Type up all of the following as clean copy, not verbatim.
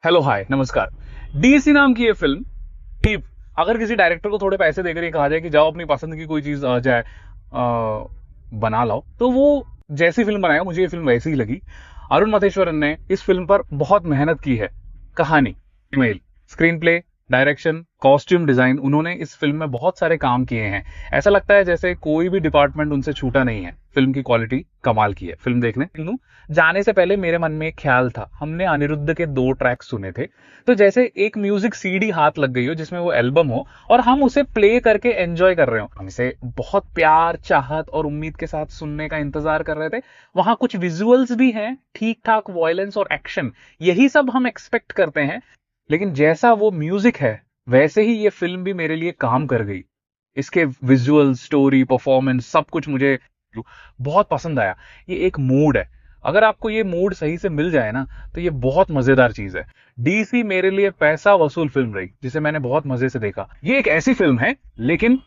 Hello hi नमस्कार। DC नाम की ये फिल्म ठीक, अगर किसी डायरेक्टर को थोड़े पैसे देकर ये कहा जाए कि जाओ अपनी पसंद की कोई चीज आ जाए बना लाओ, तो वो जैसी फिल्म बनाएगा मुझे ये फिल्म वैसी ही लगी। अरुण मथेश्वरन ने इस फिल्म पर बहुत मेहनत की है। कहानी, मेल, screenplay, direction, costume design, उन्होंने इस फिल्म में बहुत सारे काम किए हैं। ऐसा लगता है जैसे कोई भी डिपार्टमेंट उनसे छूटा नहीं है। फिल्म की क्वालिटी कमाल की है। फिल्म देखने जाने से पहले मेरे मन में एक ख्याल था। हमने अनिरुद्ध के 2 ट्रैक सुने थे, तो जैसे एक म्यूजिक सीडी हाथ लग गई हो जिसमें वो एल्बम हो और हम उसे प्ले करके एंजॉय कर रहे हो। हम इसे बहुत प्यार, चाहत और उम्मीद के साथ सुनने का इंतजार कर रहे थे। वहां कुछ विजुअल्स भी हैं, ठीक ठाक वॉयलेंस और एक्शन, यही सब हम एक्सपेक्ट करते हैं। लेकिन जैसा वो म्यूजिक है वैसे ही ये फिल्म भी मेरे लिए काम कर गई। इसके विजुअल, स्टोरी, परफॉर्मेंस, सब कुछ मुझे बहुत पसंद आया। ये एक मूड है। अगर आपको ये मूड सही से मिल जाए ना, तो ये बहुत मजेदार चीज है। डीसी मेरे लिए पैसा वसूल फिल्म रही, जिसे मैंने बहुत मजे से देखा। ये एक ऐसी फिल्म है, लेकिन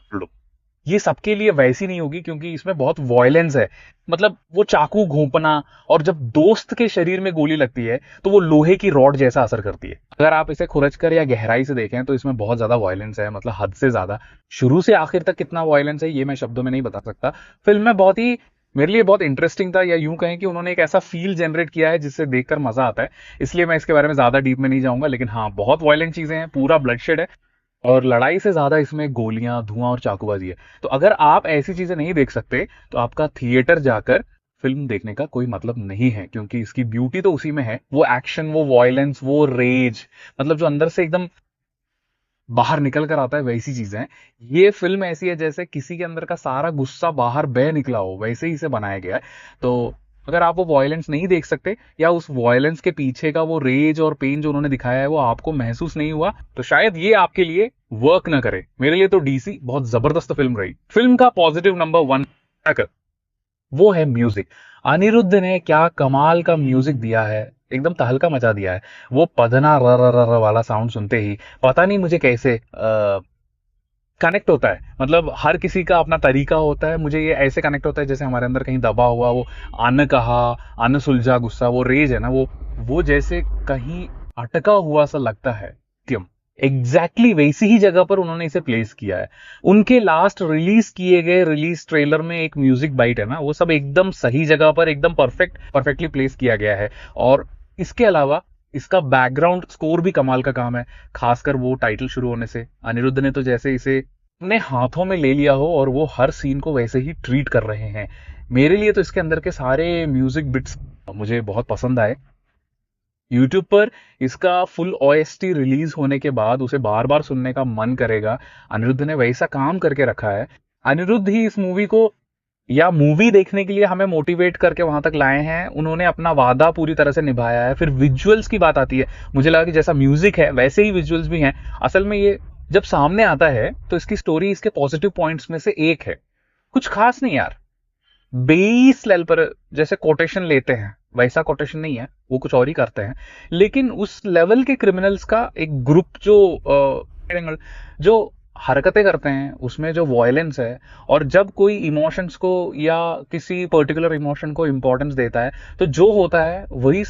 ये सबके लिए वैसी नहीं होगी, क्योंकि इसमें बहुत वॉयलेंस है। मतलब वो चाकू घोंपना, और जब दोस्त के शरीर में गोली लगती है तो वो लोहे की रॉड जैसा असर करती है। अगर आप इसे खुरचकर या गहराई से देखें तो इसमें बहुत ज्यादा वॉयलेंस है, मतलब हद से ज्यादा। शुरू से आखिर तक कितना वॉयलेंस है ये मैं शब्दों में नहीं बता सकता। फिल्म में बहुत ही, मेरे लिए बहुत इंटरेस्टिंग था, या यूं कहें कि उन्होंने एक ऐसा फील जनरेट किया है जिससे देखकर मजा आता है। इसलिए मैं इसके बारे में ज्यादा डीप में नहीं जाऊंगा, लेकिन हाँ, बहुत वॉयलेंट चीजें हैं, पूरा ब्लडशेड है, और लड़ाई से ज्यादा इसमें गोलियां, धुआं और चाकूबाजी है। तो अगर आप ऐसी चीजें नहीं देख सकते तो आपका थिएटर जाकर फिल्म देखने का कोई मतलब नहीं है, क्योंकि इसकी ब्यूटी तो उसी में है। वो एक्शन, वो वॉयलेंस, वो रेज, मतलब जो अंदर से एकदम बाहर निकल कर आता है, वैसी चीजें हैं। ये फिल्म ऐसी है जैसे किसी के अंदर का सारा गुस्सा बाहर बह निकला हो, वैसे ही इसे बनाया गया है। तो अगर आप वो वॉयलेंस नहीं देख सकते, या उस वॉयलेंस के पीछे का वो रेज और पेन जो उन्होंने दिखाया है वो आपको महसूस नहीं हुआ, तो शायद ये आपके लिए वर्क ना करे। मेरे लिए तो डीसी बहुत जबरदस्त फिल्म रही। फिल्म का पॉजिटिव नंबर 1 वो है म्यूजिक। अनिरुद्ध ने क्या कमाल का म्यूजिक दिया है, एकदम तहलका मचा दिया है। वो पधना र र र र वाला साउंड सुनते ही पता नहीं मुझे कैसे कनेक्ट होता है। मतलब हर किसी का अपना तरीका होता है, मुझे ये ऐसे कनेक्ट होता है जैसे हमारे अंदर कहीं दबा हुआ वो अन कहा, अन सुलझा गुस्सा, वो रेज है ना, वो जैसे कहीं अटका हुआ सा लगता है। क्यों एग्जैक्टली वैसी ही जगह पर उन्होंने इसे प्लेस किया है। उनके लास्ट रिलीज किए गए रिलीज ट्रेलर में एक म्यूजिक बाइट है ना, वो सब एकदम सही जगह पर, एकदम परफेक्टली प्लेस किया गया है। और इसके अलावा इसका बैकग्राउंड स्कोर भी कमाल का काम है। खासकर वो टाइटल शुरू होने से अनिरुद्ध ने तो जैसे इसे अपने हाथों में ले लिया हो, और वो हर सीन को वैसे ही ट्रीट कर रहे हैं। मेरे लिए तो इसके अंदर के सारे म्यूजिक बिट्स मुझे बहुत पसंद आए। यूट्यूब पर इसका फुल ओएसटी रिलीज होने के बाद उसे बार बार सुनने का मन करेगा। अनिरुद्ध ने वैसा काम करके रखा है। अनिरुद्ध ही इस मूवी को, या मूवी देखने के लिए हमें मोटिवेट करके वहां तक लाए हैं। उन्होंने अपना वादा पूरी तरह से निभाया है। फिर विजुअल्स की बात आती है, मुझे लगा कि जैसा म्यूजिक है वैसे ही विजुअल्स भी हैं। असल में ये जब सामने आता है तो इसकी स्टोरी इसके पॉजिटिव पॉइंट्स में से एक है। कुछ खास नहीं यार, बेस लेवल पर जैसे कोटेशन लेते हैं वैसा कोटेशन नहीं है, वो कुछ और ही करते हैं। लेकिन उस लेवल के क्रिमिनल्स का एक ग्रुप जो हरकतें करते हैं, उसमें जो वॉयलेंस है, और जब कोई इमोशंस को या किसी पर्टिकुलर इमोशन को इंपॉर्टेंस देता है, तो जो होता है वही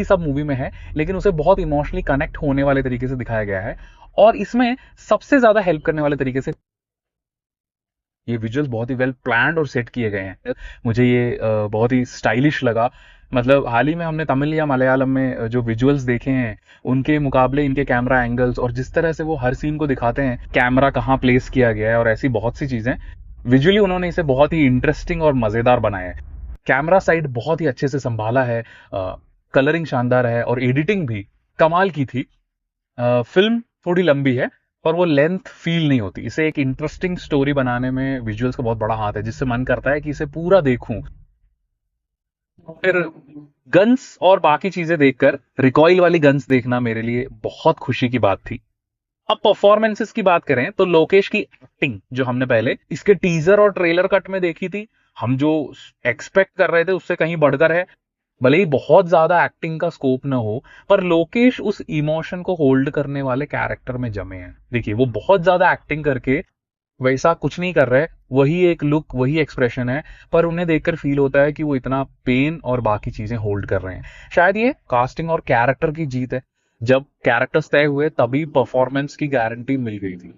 सब मूवी में है, लेकिन उसे बहुत इमोशनली कनेक्ट होने वाले तरीके से दिखाया गया है। और इसमें सबसे ज्यादा हेल्प करने वाले तरीके से ये विजुअल्स बहुत ही वेल प्लान्ड और सेट किए गए हैं। मुझे ये बहुत ही स्टाइलिश लगा। मतलब हाल ही में हमने तमिल या मलयालम में जो विजुअल्स देखे हैं, उनके मुकाबले इनके कैमरा एंगल्स और जिस तरह से वो हर सीन को दिखाते हैं, कैमरा कहाँ प्लेस किया गया है और ऐसी बहुत सी चीजें, विजुअली उन्होंने इसे बहुत ही इंटरेस्टिंग और मजेदार बनाया है। कैमरा साइड बहुत ही अच्छे से संभाला है, कलरिंग शानदार है, और एडिटिंग भी कमाल की थी। फिल्म थोड़ी लंबी है, पर वो लेंथ फील नहीं होती। इसे एक इंटरेस्टिंग स्टोरी बनाने में विजुअल्स का बहुत बड़ा हाथ है, जिससे मन करता है कि इसे पूरा देखूं। फिर गन्स और बाकी चीजें देखकर रिकॉइल वाली गन्स देखना मेरे लिए बहुत खुशी की बात थी। अब परफॉर्मेंसेस की बात करें तो लोकेश की एक्टिंग जो हमने पहले इसके टीजर और ट्रेलर कट में देखी थी, हम जो एक्सपेक्ट कर रहे थे उससे कहीं बढ़कर है। भले ही बहुत ज्यादा एक्टिंग का स्कोप ना हो, पर लोकेश उस इमोशन को होल्ड करने वाले कैरेक्टर में जमे हैं। देखिए, वो बहुत ज्यादा एक्टिंग करके वैसा कुछ नहीं कर रहे, वही एक लुक, वही एक्सप्रेशन है, पर उन्हें देखकर फील होता है कि वो इतना पेन और बाकी चीजें होल्ड कर रहे हैं। शायद ये कास्टिंग और कैरेक्टर की जीत है। जब कैरेक्टर्स तय हुए तभी परफॉर्मेंस की गारंटी मिल गई थी।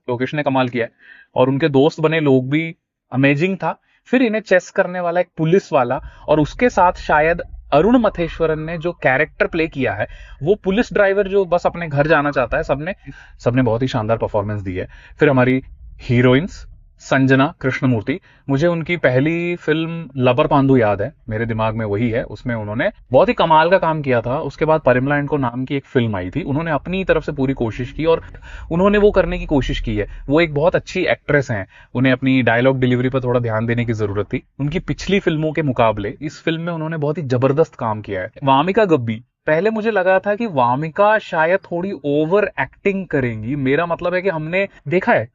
लोकेश ने कमाल किया है और उनके दोस्त बने लोग भी अमेजिंग था। फिर इन्हें चेस करने वाला एक पुलिस वाला और उसके साथ शायद अरुण मथेश्वरन ने जो कैरेक्टर प्ले किया है, वो पुलिस ड्राइवर जो बस अपने घर जाना चाहता है, सबने बहुत ही शानदार परफॉर्मेंस दी है। फिर हमारी हीरोइंस संजना कृष्णमूर्ति, मुझे उनकी पहली फिल्म लबर पांडु याद है, मेरे दिमाग में वही है। उसमें उन्होंने बहुत ही कमाल का काम किया था। उसके बाद परिमला एंड को नाम की एक फिल्म आई थी, उन्होंने अपनी तरफ से पूरी कोशिश की और उन्होंने वो करने की कोशिश की है। वो एक बहुत अच्छी एक्ट्रेस हैं, उन्हें अपनी डायलॉग डिलीवरी पर थोड़ा ध्यान देने की जरूरत थी। उनकी पिछली फिल्मों के मुकाबले इस फिल्म में उन्होंने बहुत ही जबरदस्त काम किया है। वामिका गब्बी, पहले मुझे लगा था कि वामिका शायद थोड़ी ओवर एक्टिंग करेंगी, मेरा मतलब है कि हमने देखा है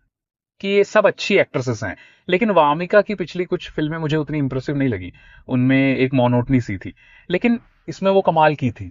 कि ये सब अच्छी एक्ट्रेसेस हैं, लेकिन वामिका की पिछली कुछ फिल्में मुझे उतनी इंप्रेसिव नहीं लगी। उनमें एक मोनोटनी सी थी, लेकिन इसमें वो कमाल की थी।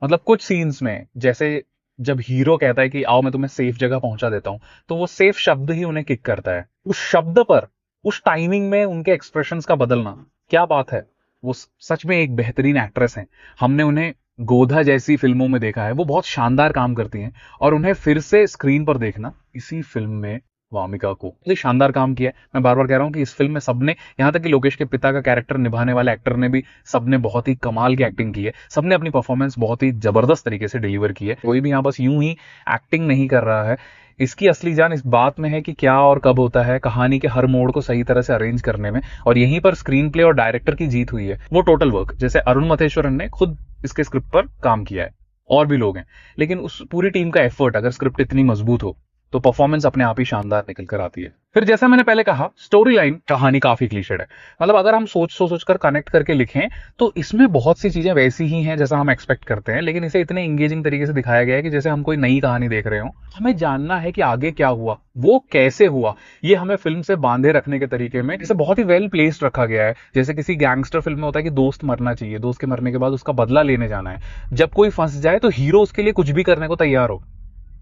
मतलब कुछ सीन्स में, जैसे जब हीरो कहता है कि आओ मैं तुम्हें सेफ जगह पहुंचा देता हूं, तो वो सेफ शब्द ही उन्हें किक करता है। उस शब्द पर, उस टाइमिंग में उनके एक्सप्रेशंस का बदलना, क्या बात है। वो सच में एक बेहतरीन एक्ट्रेस हैं। हमने उन्हें गोधा जैसी फिल्मों में देखा है, वो बहुत शानदार काम करती हैं, और उन्हें फिर से स्क्रीन पर देखना, इसी फिल्म में वामिका को बहुत ही शानदार काम किया है। मैं बार बार कह रहा हूं कि इस फिल्म में सबने, यहां तक कि लोकेश के पिता का कैरेक्टर निभाने वाले एक्टर ने भी, सबने बहुत ही कमाल की एक्टिंग की है। सबने अपनी परफॉर्मेंस बहुत ही जबरदस्त तरीके से डिलीवर की है। कोई भी यहां बस यूं ही एक्टिंग नहीं कर रहा है। इसकी असली जान इस बात में है कि क्या और कब होता है, कहानी के हर मोड़ को सही तरह से अरेंज करने में, और यहीं पर स्क्रीन प्ले और डायरेक्टर की जीत हुई है। वो टोटल वर्क, जैसे अरुण मथेश्वरन ने खुद इसके स्क्रिप्ट पर काम किया है, और भी लोग हैं, लेकिन उस पूरी टीम का एफर्ट, अगर स्क्रिप्ट इतनी मजबूत हो तो परफॉर्मेंस अपने आप ही शानदार निकल कर आती है। फिर जैसा मैंने पहले कहा, स्टोरी लाइन, कहानी काफी क्लीशेड है। मतलब अगर हम सोच कर कनेक्ट करके लिखें तो इसमें बहुत सी चीजें वैसी ही हैं जैसा हम एक्सपेक्ट करते हैं, लेकिन इसे इतने इंगेजिंग तरीके से दिखाया गया है कि जैसे हम कोई नई कहानी देख रहे हो। हमें जानना है कि आगे क्या हुआ, वो कैसे हुआ, ये हमें फिल्म से बांधे रखने के तरीके में जैसे बहुत ही वेल प्लेस्ड रखा गया है। जैसे किसी गैंगस्टर फिल्म में होता है कि दोस्त मरना चाहिए, दोस्त के मरने के बाद उसका बदला लेने जाना है, जब कोई फंस जाए तो हीरो उसके लिए कुछ भी करने को तैयार हो।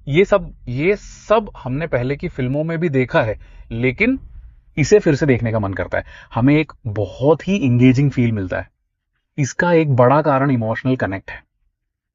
ये सब हमने पहले की फिल्मों में भी देखा है, लेकिन इसे फिर से देखने का मन करता है। हमें एक बहुत ही इंगेजिंग फील मिलता है। इसका एक बड़ा कारण इमोशनल कनेक्ट है।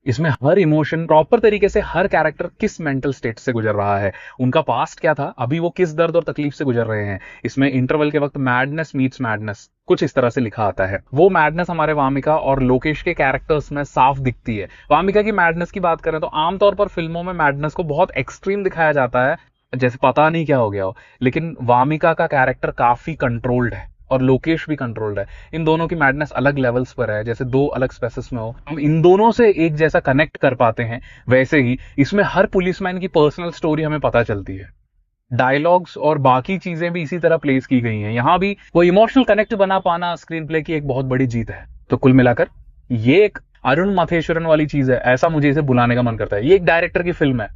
इसमें हर इमोशन प्रॉपर तरीके से, हर कैरेक्टर किस मेंटल स्टेट से गुजर रहा है, उनका पास्ट क्या था, अभी वो किस दर्द और तकलीफ से गुजर रहे हैं। इसमें इंटरवल के वक्त मैडनेस मीट्स मैडनेस, कुछ इस तरह से लिखा आता है। वो मैडनेस हमारे वामिका और लोकेश के कैरेक्टर्स में साफ दिखती है। वामिका की मैडनेस की बात करें तो आमतौर पर फिल्मों में मैडनेस को बहुत एक्सट्रीम दिखाया जाता है, जैसे पता नहीं क्या हो गया हो, लेकिन वामिका का कैरेक्टर काफी कंट्रोल्ड है और लोकेश भी कंट्रोल्ड है। इन दोनों की मैडनेस अलग लेवल्स पर है, जैसे दो अलग स्पेसेस में हो, हम इन दोनों से एक जैसा कनेक्ट कर पाते हैं। वैसे ही इसमें हर पुलिसमैन की पर्सनल स्टोरी हमें पता चलती है। डायलॉग्स और बाकी चीजें भी इसी तरह प्लेस की गई हैं। यहां भी वो इमोशनल कनेक्ट बना पाना स्क्रीन प्ले की एक बहुत बड़ी जीत है। तो कुल मिलाकर ये एक अरुण माथेश्वरन वाली चीज है, ऐसा मुझे इसे बुलाने का मन करता है। ये एक डायरेक्टर की फिल्म है,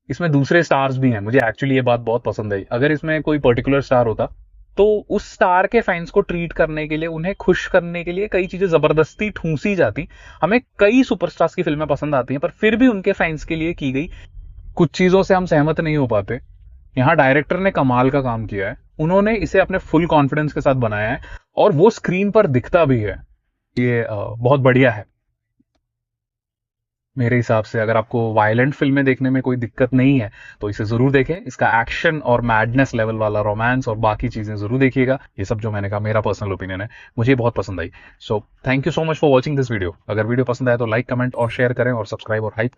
इसमें दूसरे स्टार्स भी हैं। मुझे एक्चुअली ये बात बहुत पसंद आई। अगर इसमें कोई पर्टिकुलर स्टार होता तो उस स्टार के फैंस को ट्रीट करने के लिए, उन्हें खुश करने के लिए कई चीजें जबरदस्ती ठूंसी जाती। हमें कई सुपरस्टार्स की फिल्में पसंद आती हैं, पर फिर भी उनके फैंस के लिए की गई कुछ चीजों से हम सहमत नहीं हो पाते। यहां डायरेक्टर ने कमाल का काम किया है। उन्होंने इसे अपने फुल कॉन्फिडेंस के साथ बनाया है और वो स्क्रीन पर दिखता भी है। ये बहुत बढ़िया है मेरे हिसाब से। अगर आपको वायलेंट फिल्में देखने में कोई दिक्कत नहीं है तो इसे जरूर देखें। इसका एक्शन और मैडनेस लेवल वाला रोमांस और बाकी चीजें जरूर देखिएगा। ये सब जो मैंने कहा मेरा पर्सनल ओपिनियन है, मुझे बहुत पसंद आई। So thank you so much for watching this video. अगर वीडियो पसंद आया तो लाइक, कमेंट और शेयर करें, और सब्सक्राइब और हाइप